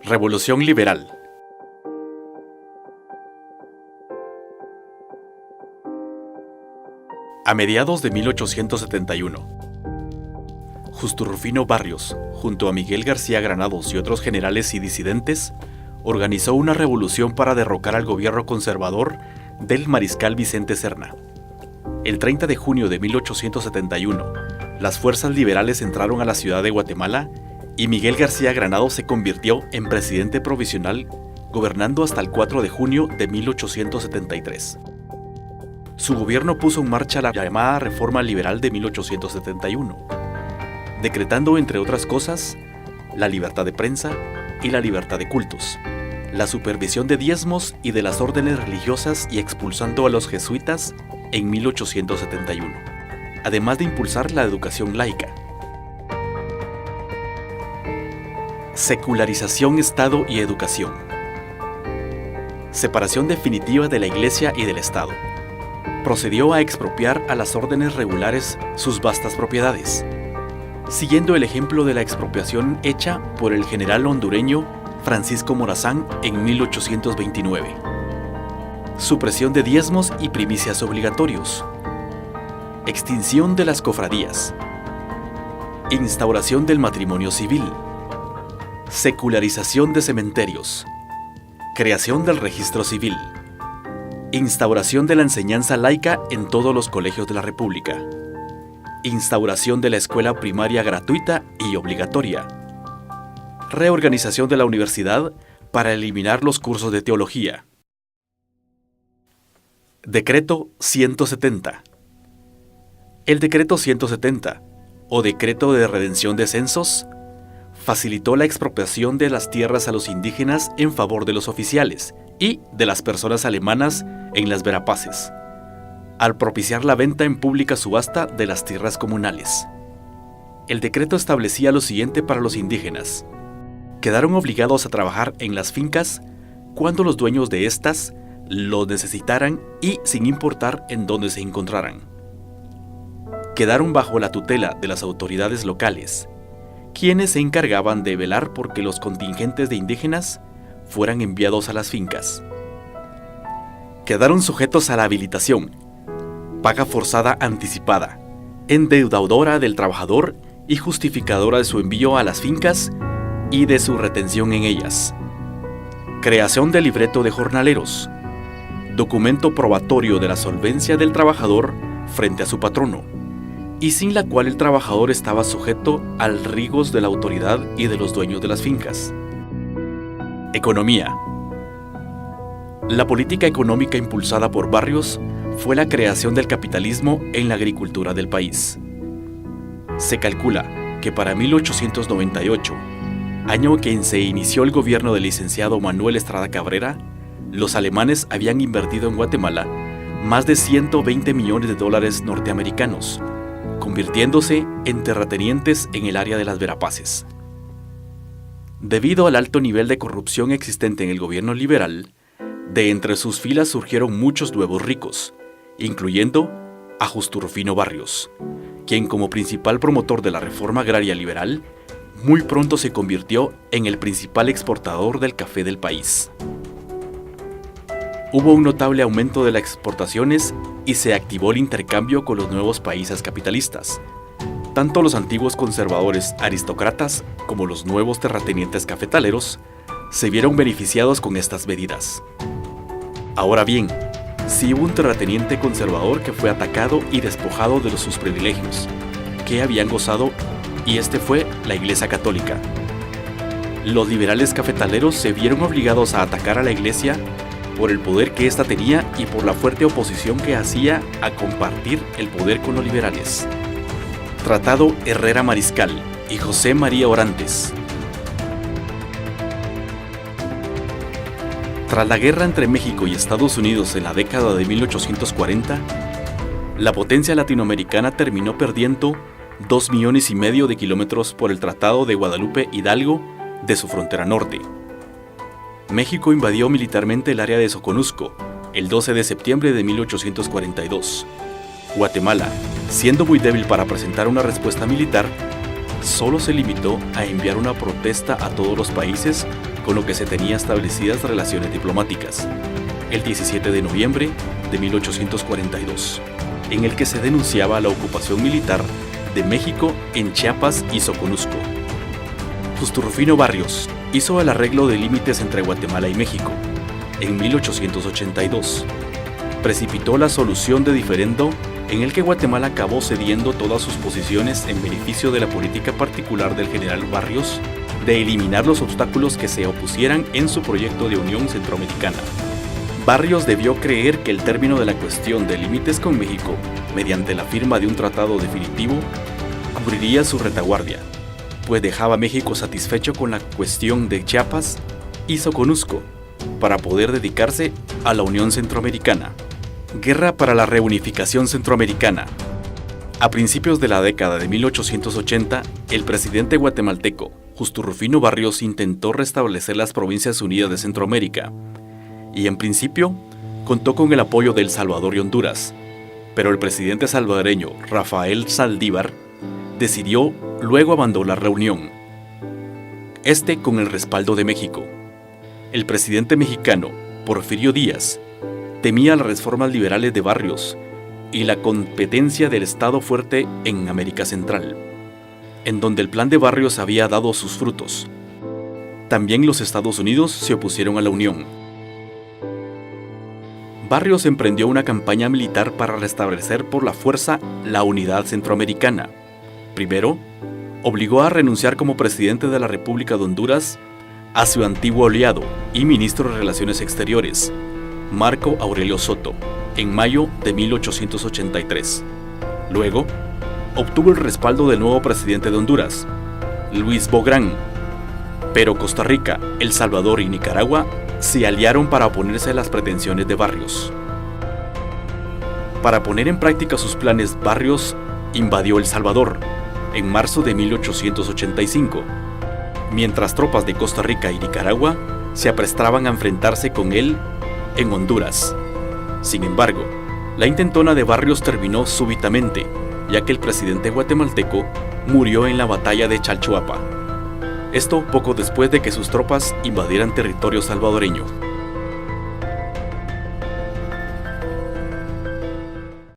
Revolución liberal. A mediados de 1871, Justo Rufino Barrios, junto a Miguel García Granados y otros generales y disidentes, organizó una revolución para derrocar al gobierno conservador del mariscal Vicente Serna. El 30 de junio de 1871, las fuerzas liberales entraron a la ciudad de Guatemala y Miguel García Granados se convirtió en presidente provisional, gobernando hasta el 4 de junio de 1873. Su gobierno puso en marcha la llamada Reforma Liberal de 1871, decretando, entre otras cosas, la libertad de prensa y la libertad de cultos, la supervisión de diezmos y de las órdenes religiosas y expulsando a los jesuitas en 1871, además de impulsar la educación laica. Secularización, Estado y educación. Separación definitiva de la Iglesia y del Estado. Procedió a expropiar a las órdenes regulares sus vastas propiedades, siguiendo el ejemplo de la expropiación hecha por el general hondureño Francisco Morazán en 1829. Supresión de diezmos y primicias obligatorios. Extinción de las cofradías. Instauración del matrimonio civil. Secularización de cementerios. Creación del registro civil. Instauración de la enseñanza laica en todos los colegios de la República. Instauración de la escuela primaria gratuita y obligatoria. Reorganización de la universidad para eliminar los cursos de teología. Decreto 170. El Decreto 170, o Decreto de Redención de Censos, facilitó la expropiación de las tierras a los indígenas en favor de los oficiales y de las personas alemanas en las Verapaces, al propiciar la venta en pública subasta de las tierras comunales. El decreto establecía lo siguiente para los indígenas: quedaron obligados a trabajar en las fincas cuando los dueños de estas lo necesitaran y sin importar en dónde se encontraran. Quedaron bajo la tutela de las autoridades locales, quienes se encargaban de velar porque los contingentes de indígenas fueran enviados a las fincas. Quedaron sujetos a la habilitación, paga forzada anticipada, endeudadora del trabajador y justificadora de su envío a las fincas y de su retención en ellas. Creación del libreto de jornaleros, documento probatorio de la solvencia del trabajador frente a su patrono, y sin la cual el trabajador estaba sujeto al rigos de la autoridad y de los dueños de las fincas. Economía. La política económica impulsada por Barrios fue la creación del capitalismo en la agricultura del país. Se calcula que para 1898, año en que se inició el gobierno del licenciado Manuel Estrada Cabrera, los alemanes habían invertido en Guatemala más de 120 millones de dólares norteamericanos, convirtiéndose en terratenientes en el área de las Verapaces. Debido al alto nivel de corrupción existente en el gobierno liberal, de entre sus filas surgieron muchos nuevos ricos, incluyendo a Justo Rufino Barrios, quien como principal promotor de la reforma agraria liberal, muy pronto se convirtió en el principal exportador del café del país. Hubo un notable aumento de las exportaciones y se activó el intercambio con los nuevos países capitalistas. Tanto los antiguos conservadores aristócratas como los nuevos terratenientes cafetaleros se vieron beneficiados con estas medidas. Ahora bien, sí hubo un terrateniente conservador que fue atacado y despojado de sus privilegios que habían gozado, y este fue la Iglesia Católica. Los liberales cafetaleros se vieron obligados a atacar a la Iglesia por el poder que ésta tenía y por la fuerte oposición que hacía a compartir el poder con los liberales. Tratado Herrera Mariscal y José María Orantes. Tras la guerra entre México y Estados Unidos en la década de 1840, la potencia latinoamericana terminó perdiendo 2,5 millones de kilómetros por el Tratado de Guadalupe Hidalgo de su frontera norte. México invadió militarmente el área de Soconusco el 12 de septiembre de 1842. Guatemala, siendo muy débil para presentar una respuesta militar, solo se limitó a enviar una protesta a todos los países con lo que se tenía establecidas relaciones diplomáticas, el 17 de noviembre de 1842, en el que se denunciaba la ocupación militar de México en Chiapas y Soconusco. Justo Rufino Barrios hizo el arreglo de límites entre Guatemala y México en 1882. Precipitó la solución de diferendo en el que Guatemala acabó cediendo todas sus posiciones en beneficio de la política particular del general Barrios de eliminar los obstáculos que se opusieran en su proyecto de unión centroamericana. Barrios debió creer que el término de la cuestión de límites con México, mediante la firma de un tratado definitivo, cubriría su retaguardia, pues dejaba a México satisfecho con la cuestión de Chiapas y Soconusco, para poder dedicarse a la Unión Centroamericana. Guerra para la reunificación centroamericana. A principios de la década de 1880, el presidente guatemalteco, Justo Rufino Barrios, intentó restablecer las Provincias Unidas de Centroamérica, y en principio contó con el apoyo de El Salvador y Honduras, pero el presidente salvadoreño Rafael Saldívar decidió luego abandonar la unión, con el respaldo de México. El presidente mexicano, Porfirio Díaz, temía las reformas liberales de Barrios y la competencia del Estado fuerte en América Central, en donde el plan de Barrios había dado sus frutos. También los Estados Unidos se opusieron a la unión. Barrios emprendió una campaña militar para restablecer por la fuerza la unidad centroamericana. Primero, obligó a renunciar como presidente de la República de Honduras a su antiguo aliado y ministro de Relaciones Exteriores, Marco Aurelio Soto, en mayo de 1883. Luego, obtuvo el respaldo del nuevo presidente de Honduras, Luis Bográn, pero Costa Rica, El Salvador y Nicaragua se aliaron para oponerse a las pretensiones de Barrios. Para poner en práctica sus planes, Barrios invadió El Salvador en marzo de 1885, mientras tropas de Costa Rica y Nicaragua se aprestaban a enfrentarse con él en Honduras. Sin embargo, la intentona de Barrios terminó súbitamente, ya que el presidente guatemalteco murió en la batalla de Chalchuapa. Esto poco después de que sus tropas invadieran territorio salvadoreño.